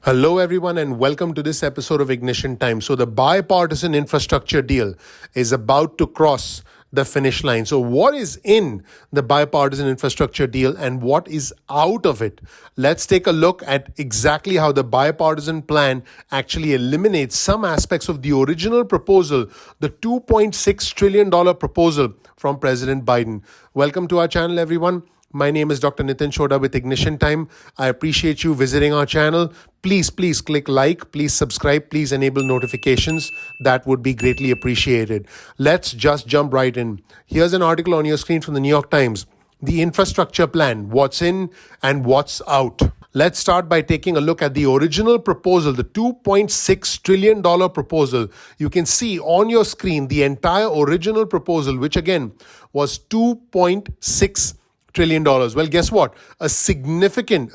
Hello, everyone, and welcome to this episode of Ignition Time. So, the bipartisan infrastructure deal is about to cross the finish line. So, what is in the bipartisan infrastructure deal and what is out of it? Let's take a look at exactly how the bipartisan plan actually eliminates some aspects of the original proposal, the $2.6 trillion proposal from President Biden. Welcome to our channel, everyone. My name is Dr. Chhoda with Ignition Time. I appreciate you visiting our channel. Please click like, please subscribe, please enable notifications. That would be greatly appreciated. Let's just jump right in. Here's an article on your screen from the New York Times. The infrastructure plan, what's in and what's out. Let's start by taking a look at the original proposal, the $2.6 trillion proposal. You can see on your screen the entire original proposal, which again was $2.6 trillion. Well, guess what? A significant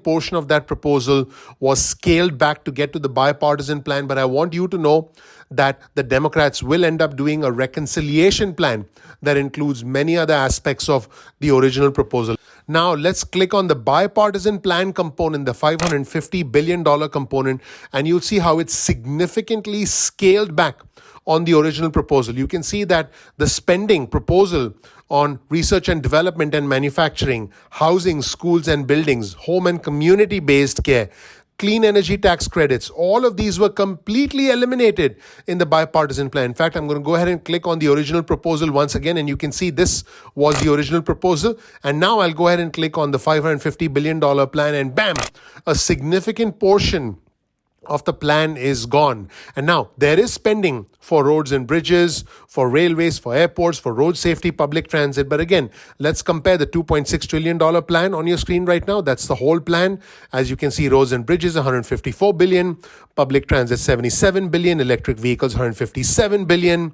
portion of that proposal was scaled back to get to the bipartisan plan. But I want you to know that the Democrats will end up doing a reconciliation plan that includes many other aspects of the original proposal. Now, let's click on the bipartisan plan component, the $550 billion component, and you'll see how it's significantly scaled back on the original proposal. You can see that the spending proposal on research and development and manufacturing, housing, schools and buildings, home and community-based care, clean energy tax credits, all of these were completely eliminated in the bipartisan plan. In fact, I'm going to go ahead and click on the original proposal once again, and you can see this was the original proposal. And now I'll go ahead and click on the $550 billion plan, and bam, a significant portion of the plan is gone. And now there is spending for roads and bridges, for railways, for airports, for road safety, public transit. But again, let's compare the $2.6 trillion plan on your screen right now. That's the whole plan. As you can see, roads and bridges, $154 billion, public transit, $77 billion, electric vehicles, $157 billion,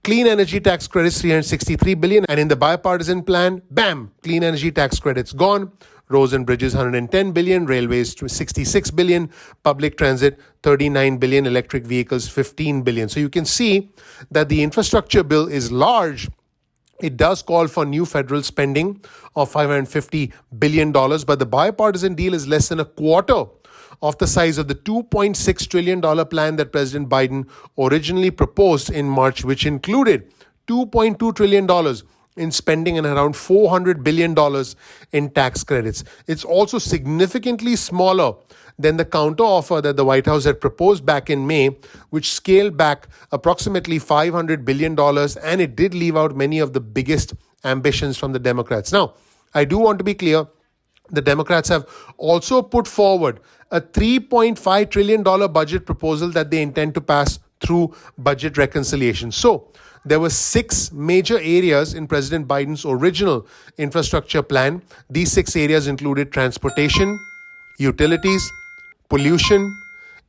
clean energy tax credits, $363 billion. And in the bipartisan plan, bam, clean energy tax credits gone. Roads and bridges, $110 billion, railways, $66 billion, public transit, $39 billion, electric vehicles, $15 billion. So you can see that the infrastructure bill is large. It does call for new federal spending of $550 billion, but the bipartisan deal is less than a quarter of the size of the $2.6 trillion plan that President Biden originally proposed in March, which included $2.2 trillion in spending and around $400 billion in tax credits. It's also significantly smaller than the counteroffer that the White House had proposed back in May, which scaled back approximately $500 billion, and it did leave out many of the biggest ambitions from the Democrats. Now, I do want to be clear, the Democrats have also put forward a $3.5 trillion budget proposal that they intend to pass through budget reconciliation. So, there were 6 major areas in President Biden's original infrastructure plan. These 6 areas included transportation, utilities, pollution,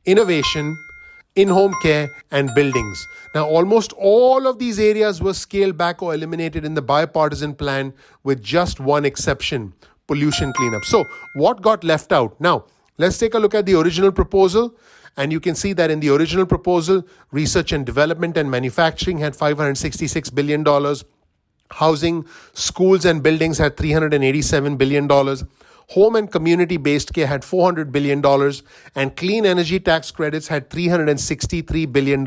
innovation, in-home care, and buildings. Now, almost all of these areas were scaled back or eliminated in the bipartisan plan, with just one exception: pollution cleanup. So, what got left out? Now, let's take a look at the original proposal. And you can see that in the original proposal, research and development and manufacturing had $566 billion. Housing, schools and buildings had $387 billion. Home and community-based care had $400 billion. And clean energy tax credits had $363 billion.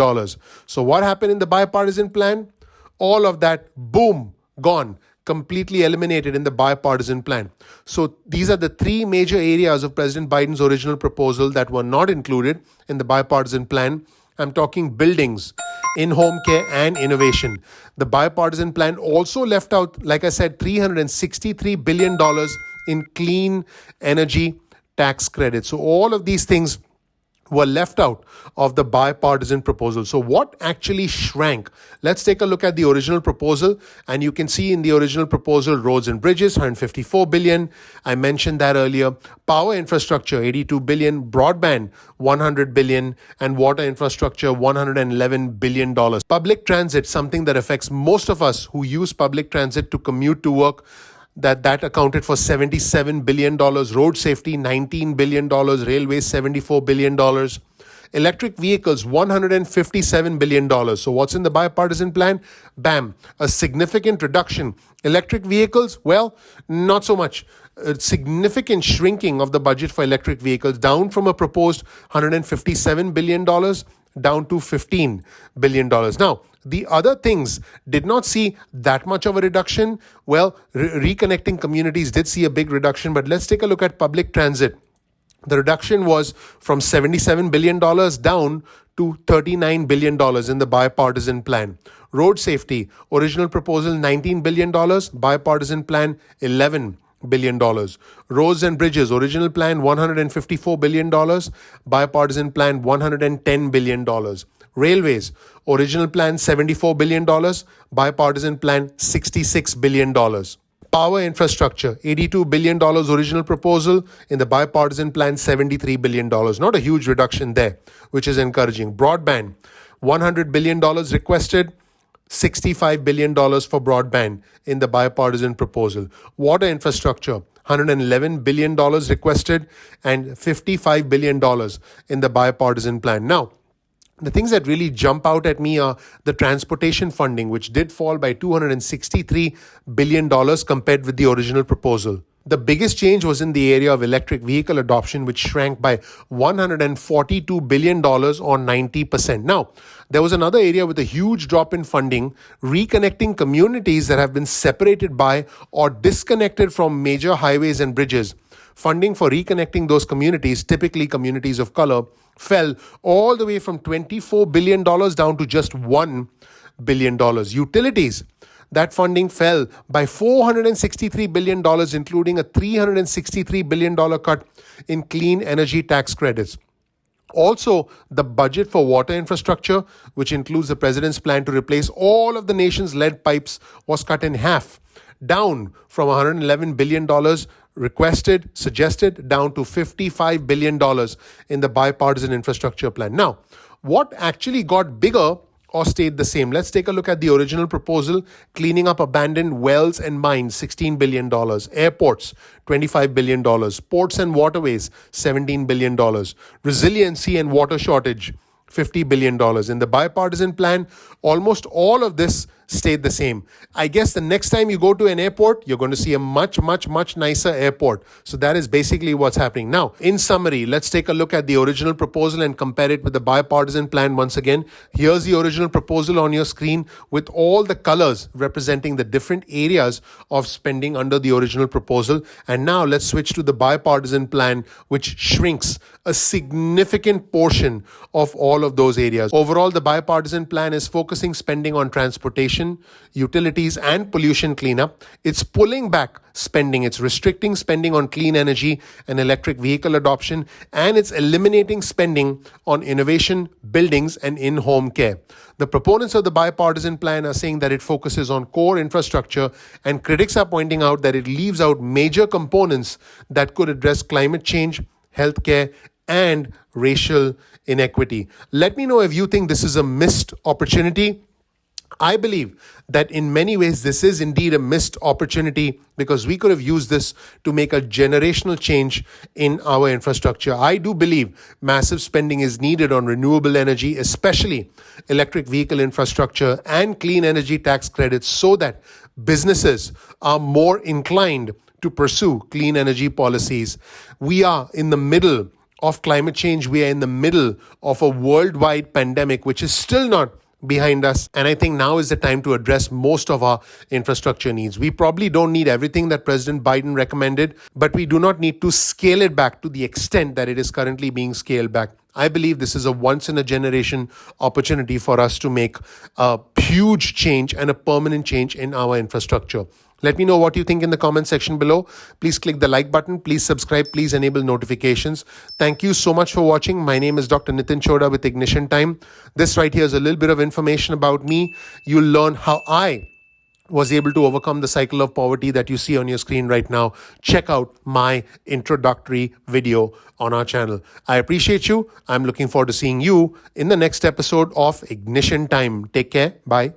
So what happened in the bipartisan plan? All of that, boom, gone. Completely eliminated in the bipartisan plan. So these are the 3 major areas of President Biden's original proposal that were not included in the bipartisan plan. I'm talking buildings, in-home care, and innovation. The bipartisan plan also left out, like I said, $363 billion in clean energy tax credits. So all of these things were left out of the bipartisan proposal. So what actually shrank? Let's take a look at the original proposal, and you can see in the original proposal, roads and bridges, $154 billion. I mentioned that earlier. Power infrastructure, $82 billion. Broadband, $100 billion. And water infrastructure, $111 billion. Public transit, something that affects most of us who use public transit to commute to work, that accounted for $77 billion. Road safety, $19 billion. Railways, $74 billion. Electric vehicles, $157 billion. So what's in the bipartisan plan? Bam, a significant reduction. Electric vehicles, well, not so much. A significant shrinking of the budget for electric vehicles, down from a proposed $157 billion down to $15 billion. Now, the other things did not see that much of a reduction. Well, reconnecting communities did see a big reduction, but let's take a look at public transit. The reduction was from $77 billion down to $39 billion in the bipartisan plan. Road safety, original proposal $19 billion, bipartisan plan $11 billion. Roads and bridges, original plan $154 billion, bipartisan plan $110 billion. Railways, original plan $74 billion, bipartisan plan $66 billion. Power infrastructure, $82 billion original proposal, in the bipartisan plan $73 billion. Not a huge reduction there, which is encouraging. Broadband, $100 billion requested, $65 billion for broadband in the bipartisan proposal. Water infrastructure, $111 billion requested and $55 billion in the bipartisan plan. Now, the things that really jump out at me are the transportation funding, which did fall by $263 billion compared with the original proposal. The biggest change was in the area of electric vehicle adoption, which shrank by $142 billion or 90%. Now, there was another area with a huge drop in funding, reconnecting communities that have been separated by or disconnected from major highways and bridges. Funding for reconnecting those communities, typically communities of color, fell all the way from $24 billion down to just $1 billion. Utilities, that funding fell by $463 billion, including a $363 billion cut in clean energy tax credits. Also, the budget for water infrastructure, which includes the president's plan to replace all of the nation's lead pipes, was cut in half, down from $111 billion suggested, down to $55 billion in the bipartisan infrastructure plan. Now, what actually got bigger or stayed the same? Let's take a look at the original proposal. Cleaning up abandoned wells and mines, $16 billion. Airports, $25 billion. Ports and waterways, $17 billion. Resiliency and water shortage, $50 billion. In the bipartisan plan, almost all of this stayed the same. I guess the next time you go to an airport, you're going to see a much nicer airport. So that is basically what's happening. Now, in summary, let's take a look at the original proposal and compare it with the bipartisan plan once again. Here's the original proposal on your screen with all the colors representing the different areas of spending under the original proposal. And now let's switch to the bipartisan plan, which shrinks a significant portion of all of those areas. Overall, the bipartisan plan is focusing spending on transportation, utilities, and pollution cleanup. It's pulling back spending. It's restricting spending on clean energy and electric vehicle adoption, and it's eliminating spending on innovation, buildings, and in-home care. The proponents of the bipartisan plan are saying that it focuses on core infrastructure, and critics are pointing out that it leaves out major components that could address climate change, healthcare, and racial inequity. Let me know if you think this is a missed opportunity. I believe that in many ways this is indeed a missed opportunity because we could have used this to make a generational change in our infrastructure. I do believe massive spending is needed on renewable energy, especially electric vehicle infrastructure and clean energy tax credits, so that businesses are more inclined to pursue clean energy policies. We are in the middle of climate change. We are in the middle of a worldwide pandemic, which is still not behind us. And I think now is the time to address most of our infrastructure needs. We probably don't need everything that President Biden recommended, but we do not need to scale it back to the extent that it is currently being scaled back. I believe this is a once-in-a-generation opportunity for us to make a huge change and a permanent change in our infrastructure. Let me know what you think in the comment section below. Please click the like button. Please subscribe. Please enable notifications. Thank you so much for watching. My name is Dr. Nitin Chhoda with Ignition Time. This right here is a little bit of information about me. You'll learn how I was able to overcome the cycle of poverty that you see on your screen right now. Check out my introductory video on our channel. I appreciate you. I'm looking forward to seeing you in the next episode of Ignition Time. Take care. Bye.